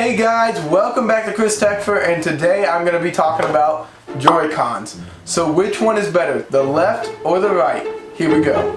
Hey guys, welcome back to Chris Techfer, and today I'm going to be talking about Joy-Cons. So which one is better, the left or the right? Here we go.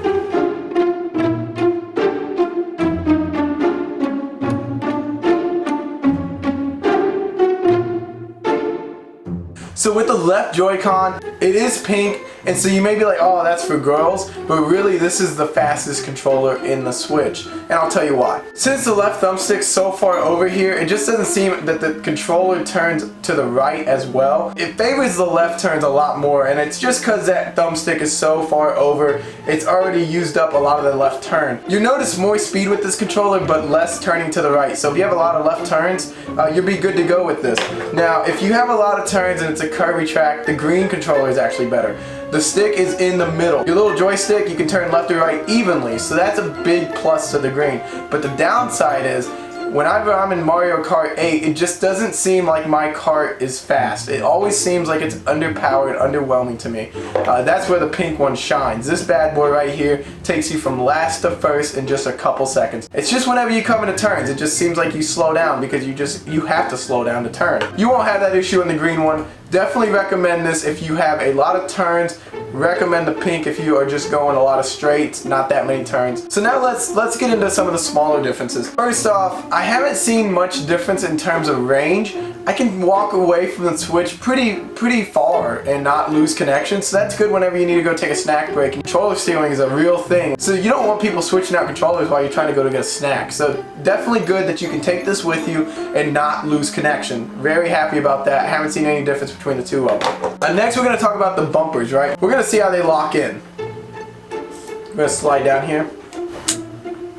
So with the left Joy-Con, it is pink, and so you may be like, oh, that's for girls, but really this is the fastest controller in the Switch, and I'll tell you why. Since the left thumbstick's so far over here, it just doesn't seem that the controller turns to the right as well. It favors the left turns a lot more, and it's just because that thumbstick is so far over, it's already used up a lot of the left turn. You notice more speed with this controller, but less turning to the right. So if you have a lot of left turns, you'll be good to go with this. Now, if you have a lot of turns and it's a curvy track, the green controller is actually better. The stick is in the middle. Your little joystick, you can turn left or right evenly, so that's a big plus to the green. But the downside is, whenever I'm in Mario Kart 8, it just doesn't seem like my kart is fast. It always seems like it's underpowered, underwhelming to me. That's where the pink one shines. This bad boy right here takes you from last to first in just a couple seconds. It's just whenever you come into turns, it just seems like you slow down because you have to slow down to turn. You won't have that issue in the green one. Definitely recommend this if you have a lot of turns. Recommend the pink if you are just going a lot of straights, not that many turns. So now let's get into some of the smaller differences. First off, I haven't seen much difference in terms of range. I can walk away from the Switch pretty far and not lose connection, so that's good whenever you need to go take a snack break. Controller stealing is a real thing, so you don't want people switching out controllers while you're trying to go to get a snack. So definitely good that you can take this with you and not lose connection. Very happy about that. Haven't seen any difference between the two of them. Next we're going to talk about the bumpers, right? We're going to see how they lock in. I'm going to slide down here.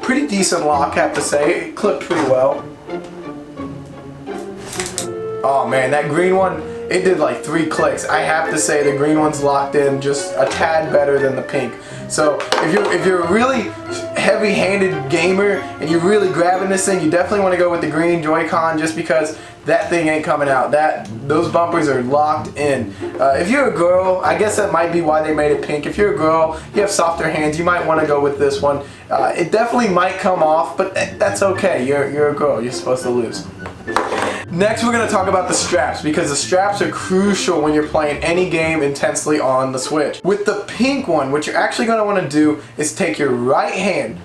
Pretty decent lock, I have to say. It clipped pretty well. Oh man, that green one, it did like 3 clicks. I have to say the green one's locked in just a tad better than the pink. So if you're a really heavy-handed gamer and you're really grabbing this thing, you definitely want to go with the green Joy-Con just because that thing ain't coming out. Those bumpers are locked in. If you're a girl, I guess that might be why they made it pink. If you're a girl, you have softer hands, you might want to go with this one. It definitely might come off, but that's okay. You're a girl, you're supposed to lose. Next we're going to talk about the straps, because the straps are crucial when you're playing any game intensely on the Switch. With the pink one, what you're actually going to want to do is take your right hand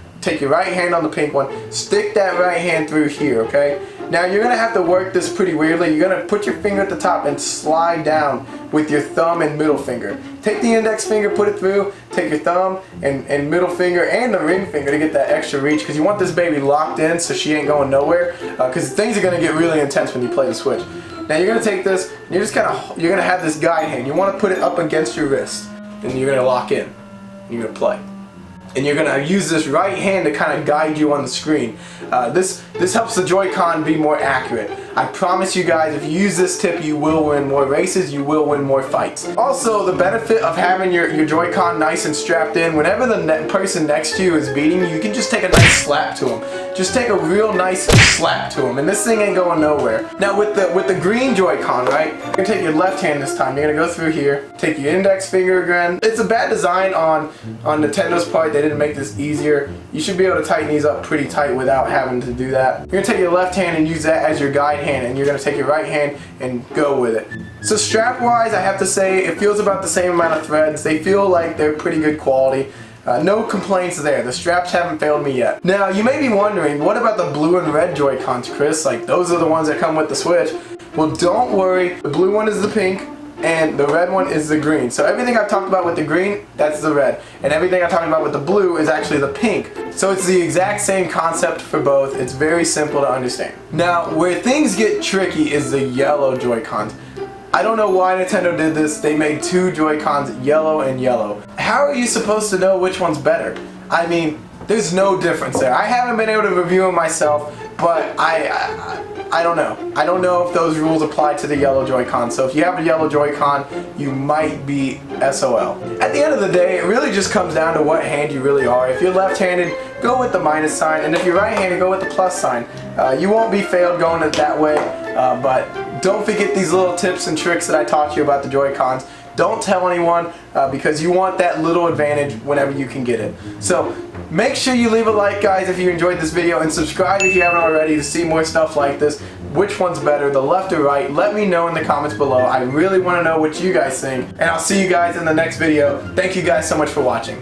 on the pink one, stick that right hand through here, okay? Now you're going to have to work this pretty weirdly. You're going to put your finger at the top and slide down with your thumb and middle finger. Take the index finger, put it through, take your thumb and middle finger and the ring finger to get that extra reach, because you want this baby locked in so she ain't going nowhere, because things are going to get really intense when you play the Switch. Now you're going to take this, and you're going to have this guide hand. You want to put it up against your wrist, and you're going to lock in, and you're going to play. And you're going to use this right hand to kind of guide you on the screen. This helps the Joy-Con be more accurate. I promise you guys, if you use this tip, you will win more races, you will win more fights. Also, the benefit of having your Joy-Con nice and strapped in, whenever the person next to you is beating you, you can just take a nice slap to them. Just take a real nice slap to them, and this thing ain't going nowhere. Now with the green Joy-Con, right, you're going to take your left hand this time. You're going to go through here, take your index finger again. It's a bad design on Nintendo's part. They didn't make this easier. You should be able to tighten these up pretty tight without having to do that. You're going to take your left hand and use that as your guide hand, and you're going to take your right hand and go with it. So strap wise, I have to say it feels about the same amount of threads. They feel like they're pretty good quality. No complaints there. The straps haven't failed me yet. Now, you may be wondering, what about the blue and red Joy-Cons, Chris? Like, those are the ones that come with the Switch. Well, don't worry. The blue one is the pink, and the red one is the green. So everything I've talked about with the green, that's the red. And everything I'm talking about with the blue is actually the pink. So it's the exact same concept for both. It's very simple to understand. Now, where things get tricky is the yellow Joy-Cons. I don't know why Nintendo did this. They made 2 Joy-Cons, yellow and yellow. How are you supposed to know which one's better? I mean, there's no difference there. I haven't been able to review them myself, but I don't know. I don't know if those rules apply to the yellow Joy-Con. So if you have a yellow Joy-Con, you might be SOL. At the end of the day, it really just comes down to what hand you really are. If you're left-handed, go with the minus sign, and if you're right-handed, go with the plus sign. You won't be failed going it that way, but don't forget these little tips and tricks that I taught you about the Joy-Cons. Don't tell anyone because you want that little advantage whenever you can get it. So make sure you leave a like, guys, if you enjoyed this video, and subscribe if you haven't already to see more stuff like this. which one's better, the left or right? Let me know in the comments below. I really want to know what you guys think. And I'll see you guys in the next video. Thank you guys so much for watching.